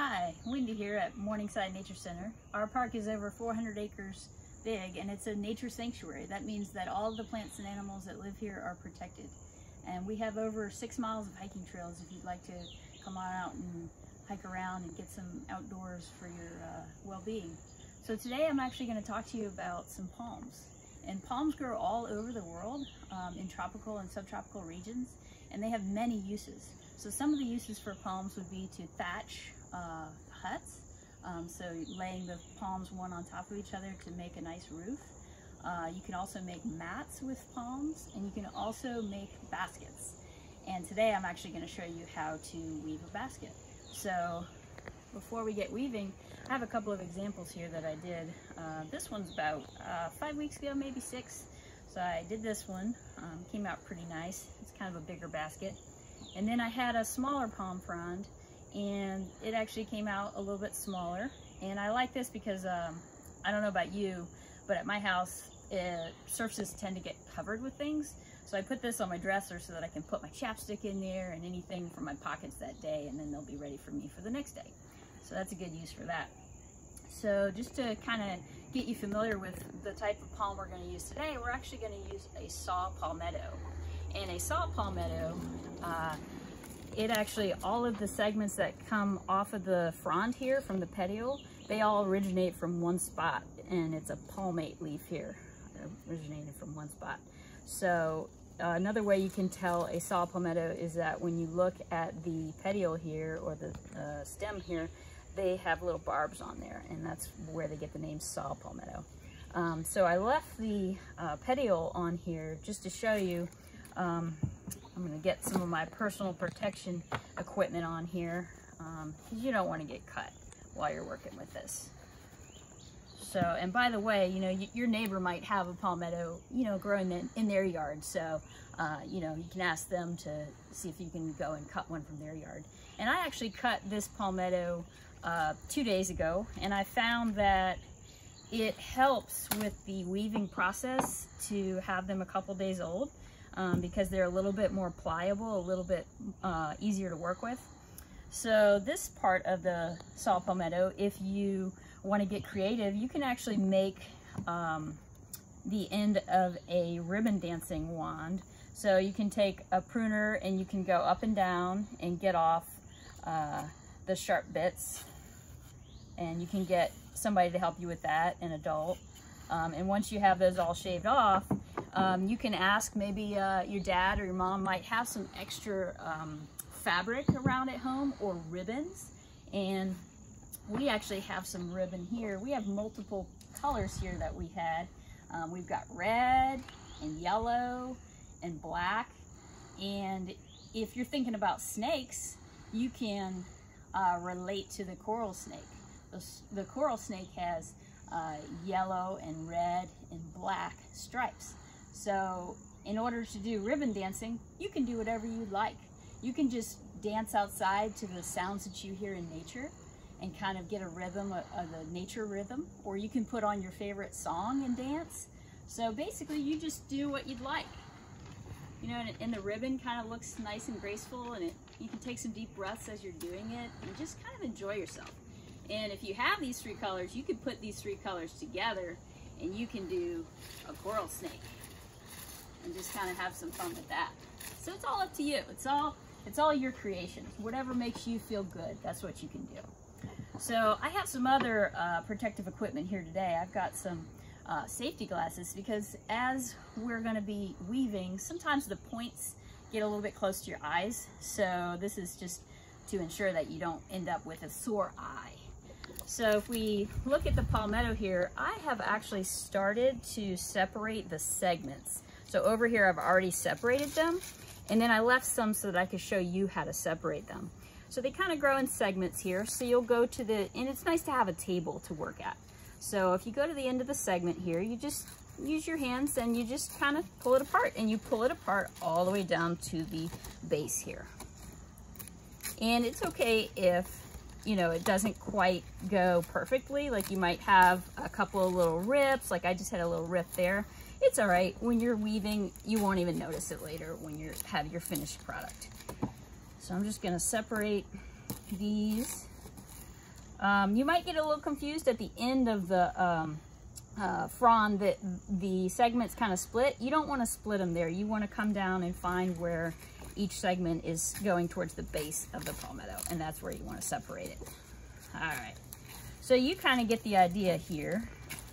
Hi, Wendy here at Morningside Nature Center. Our park is over 400 acres big and it's a nature sanctuary. That means that all of the plants and animals that live here are protected. And we have over 6 miles of hiking trails if you'd like to come on out and hike around and get some outdoors for your well-being. So today I'm actually going to talk to you about some palms. And palms grow all over the world in tropical and subtropical regions, and they have many uses. So some of the uses for palms would be to thatch huts, so laying the palms one on top of each other to make a nice roof. You can also make mats with palms, and you can also make baskets. And today I'm actually going to show you how to weave a basket. So before we get weaving, I have a couple of examples here that I did. This one's about 5 weeks ago, maybe 6. So I did this one, came out pretty nice. It's kind of a bigger basket. And then I had a smaller palm frond, and it actually came out a little bit smaller. And I like this because I don't know about you, but at my house, surfaces tend to get covered with things. So I put this on my dresser so that I can put my chapstick in there and anything from my pockets that day, and then they'll be ready for me for the next day. So that's a good use for that. So just to kind of get you familiar with the type of palm we're going to use today, we're actually going to use a Saw Palmetto. And a Saw Palmetto, it actually, all of the segments that come off of the frond here from the petiole, they all originate from one spot, and it's a palmate leaf here, originated from one spot. So another way you can tell a Saw Palmetto is that when you look at the petiole here, or the stem here, they have little barbs on there, and that's where they get the name Saw Palmetto. So I left the petiole on here just to show you. I'm going to get some of my personal protection equipment on here, because you don't want to get cut while you're working with this. So, and by the way, you know, your neighbor might have a palmetto, you know, growing in their yard. So, you know, you can ask them to see if you can go and cut one from their yard. And I actually cut this palmetto 2 days ago, and I found that it helps with the weaving process to have them a couple days old. Because they're a little bit more pliable, a little bit easier to work with. So this part of the Saw Palmetto, if you want to get creative, you can actually make the end of a ribbon dancing wand. So you can take a pruner and you can go up and down and get off the sharp bits. And you can get somebody to help you with that, an adult. And once you have those all shaved off, you can ask, maybe your dad or your mom might have some extra fabric around at home, or ribbons. And we actually have some ribbon here. We have multiple colors here that we had. We've got red and yellow and black. And if you're thinking about snakes, you can relate to the coral snake. The coral snake has yellow and red and black stripes. So in order to do ribbon dancing, you can do whatever you like. You can just dance outside to the sounds that you hear in nature and kind of get a rhythm, the nature rhythm, or you can put on your favorite song and dance. So basically you just do what you'd like. You know, and the ribbon kind of looks nice and graceful, and you can take some deep breaths as you're doing it and just kind of enjoy yourself. And if you have these 3 colors, you can put these 3 colors together and you can do a coral snake and just kind of have some fun with that. So it's all up to you. It's all your creation. Whatever makes you feel good, that's what you can do. So I have some other protective equipment here today. I've got some safety glasses, because as we're going to be weaving, sometimes the points get a little bit close to your eyes. So this is just to ensure that you don't end up with a sore eye. So if we look at the palmetto here, I have actually started to separate the segments. So over here, I've already separated them, and then I left some so that I could show you how to separate them. So they kind of grow in segments here. So you'll go to and it's nice to have a table to work at. So if you go to the end of the segment here, you just use your hands and you just kind of pull it apart, and you pull it apart all the way down to the base here. And it's okay if, you know, it doesn't quite go perfectly. Like you might have a couple of little rips, like I just had a little rip there. It's all right. When you're weaving, you won't even notice it later when you have your finished product. So I'm just going to separate these You might get a little confused at the end of the frond that the segments kind of split. You don't want to split them there. You want to come down and find where each segment is going towards the base of the palmetto, and that's where you want to separate it. All right, so you kind of get the idea here.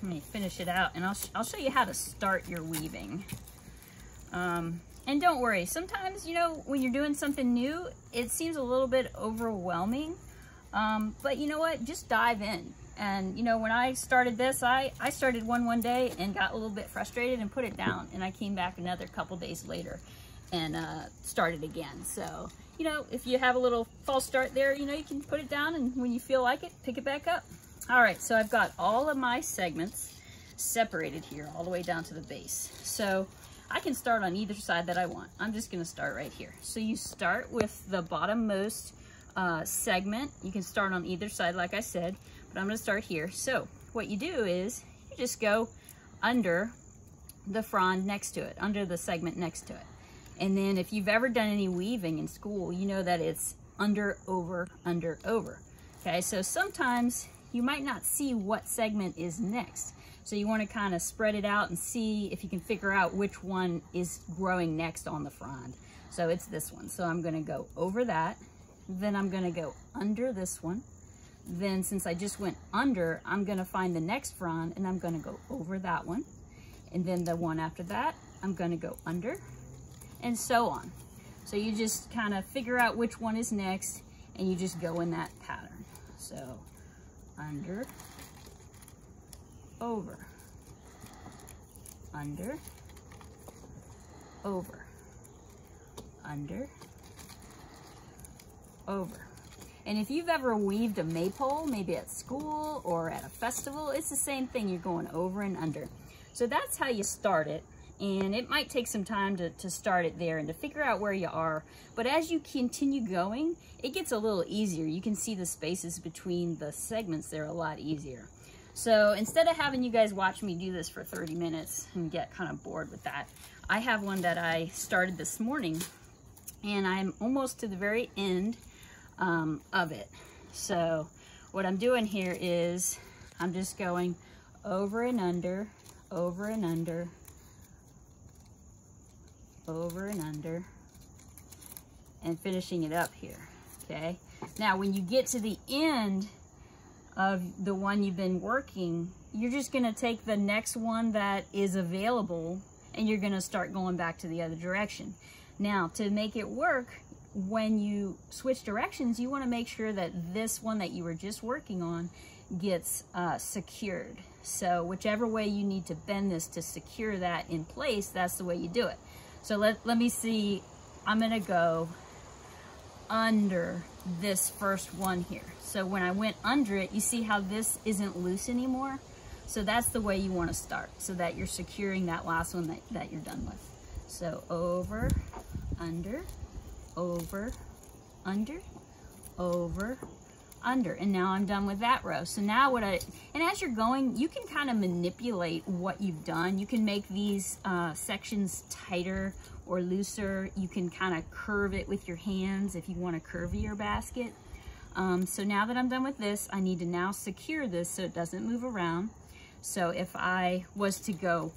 Let me finish it out, and I'll show you how to start your weaving. And don't worry, sometimes, you know, when you're doing something new, it seems a little bit overwhelming, but you know what, just dive in. And you know, when I started this, I started one day and got a little bit frustrated and put it down, and I came back another couple days later and started again. So, you know, if you have a little false start there, you know, you can put it down, and when you feel like it, pick it back up. All right, so I've got all of my segments separated here all the way down to the base. So I can start on either side that I want. I'm just gonna start right here. So you start with the bottommost segment. You can start on either side, like I said, but I'm gonna start here. So what you do is you just go under the frond next to it, under the segment next to it. And then if you've ever done any weaving in school, you know that it's under, over, under, over. Okay, so sometimes you might not see what segment is next. So you want to kind of spread it out and see if you can figure out which one is growing next on the frond. So it's this one. So I'm going to go over that. Then I'm going to go under this one. Then since I just went under, I'm going to find the next frond and I'm going to go over that one. And then the one after that, I'm going to go under, and so on. So you just kind of figure out which one is next and you just go in that pattern. So under, over, under, over, under, over. And if you've ever weaved a maypole, maybe at school or at a festival, it's the same thing. You're going over and under. So that's how you start it. And it might take some time to start it there and to figure out where you are. But as you continue going, it gets a little easier. You can see the spaces between the segments. They're a lot easier. So instead of having you guys watch me do this for 30 minutes and get kind of bored with that, I have one that I started this morning, and I'm almost to the very end of it. So what I'm doing here is I'm just going over and under, over and under, over and under, and finishing it up here. Okay, now when you get to the end of the one you've been working, you're just going to take the next one that is available and you're going to start going back to the other direction. Now, to make it work, when you switch directions, you want to make sure that this one that you were just working on gets secured. So whichever way you need to bend this to secure that in place, that's the way you do it. So let me see, I'm going to go under this first one here. So when I went under it, you see how this isn't loose anymore? So that's the way you want to start, so that you're securing that last one that you're done with. So over, under, over, under, over, under. And now I'm done with that row. So now and as you're going, you can kind of manipulate what you've done. You can make these sections tighter or looser. You can kind of curve it with your hands if you want a curvier basket. So now that I'm done with this, I need to now secure this so it doesn't move around. So if I was to go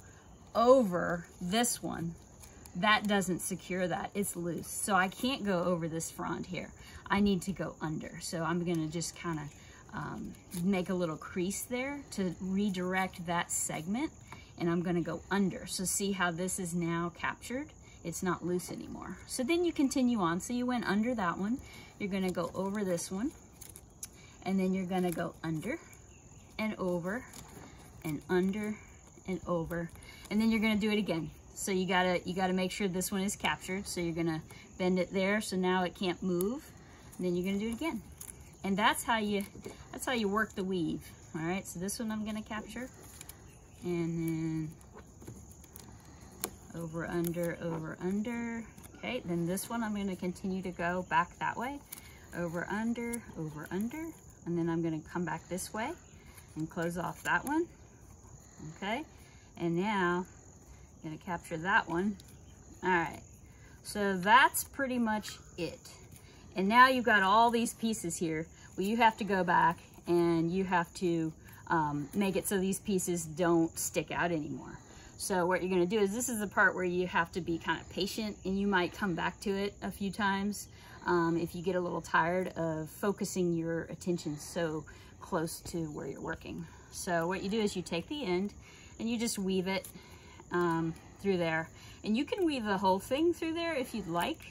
over this one, that doesn't secure that, it's loose. So I can't go over this frond here. I need to go under. So I'm gonna just kind of make a little crease there to redirect that segment, and I'm gonna go under. So see how this is now captured? It's not loose anymore. So then you continue on. So you went under that one, you're gonna go over this one, and then you're gonna go under and over and under and over, and then you're gonna do it again. So you gotta make sure this one is captured. So you're gonna bend it there so now it can't move. And then you're gonna do it again. And that's how you work the weave. All right, so this one I'm gonna capture. And then over, under, over, under. Okay, then this one I'm gonna continue to go back that way. Over, under, and then I'm gonna come back this way and close off that one. Okay, and now I'm gonna capture that one. All right, so that's pretty much it. And now you've got all these pieces here. Well, you have to go back and you have to make it so these pieces don't stick out anymore. So what you're going to do is, this is the part where you have to be kind of patient, and you might come back to it a few times if you get a little tired of focusing your attention so close to where you're working. So what you do is you take the end and you just weave it through there, and you can weave the whole thing through there if you'd like.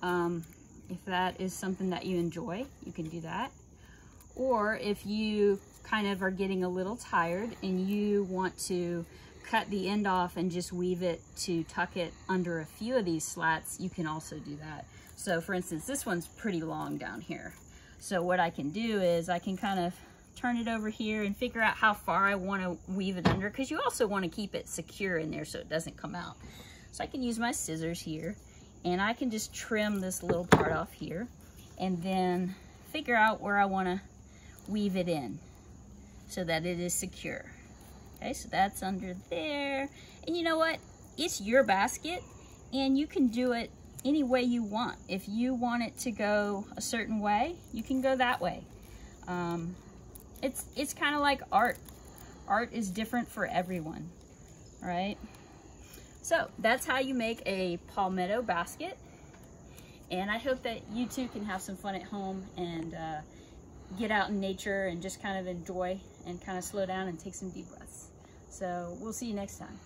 If that is something that you enjoy, you can do that. Or if you kind of are getting a little tired and you want to cut the end off and just weave it to tuck it under a few of these slats, you can also do that. So for instance, this one's pretty long down here. So what I can do is I can kind of turn it over here and figure out how far I want to weave it under, because you also want to keep it secure in there so it doesn't come out. So I can use my scissors here, and I can just trim this little part off here and then figure out where I want to weave it in so that it is secure. Okay, so that's under there. And you know what? It's your basket, and you can do it any way you want. If you want it to go a certain way, you can go that way. It's kind of like art. Art is different for everyone, right? So that's how you make a palmetto basket. And I hope that you too can have some fun at home and get out in nature and just kind of enjoy and kind of slow down and take some deep breaths. So we'll see you next time.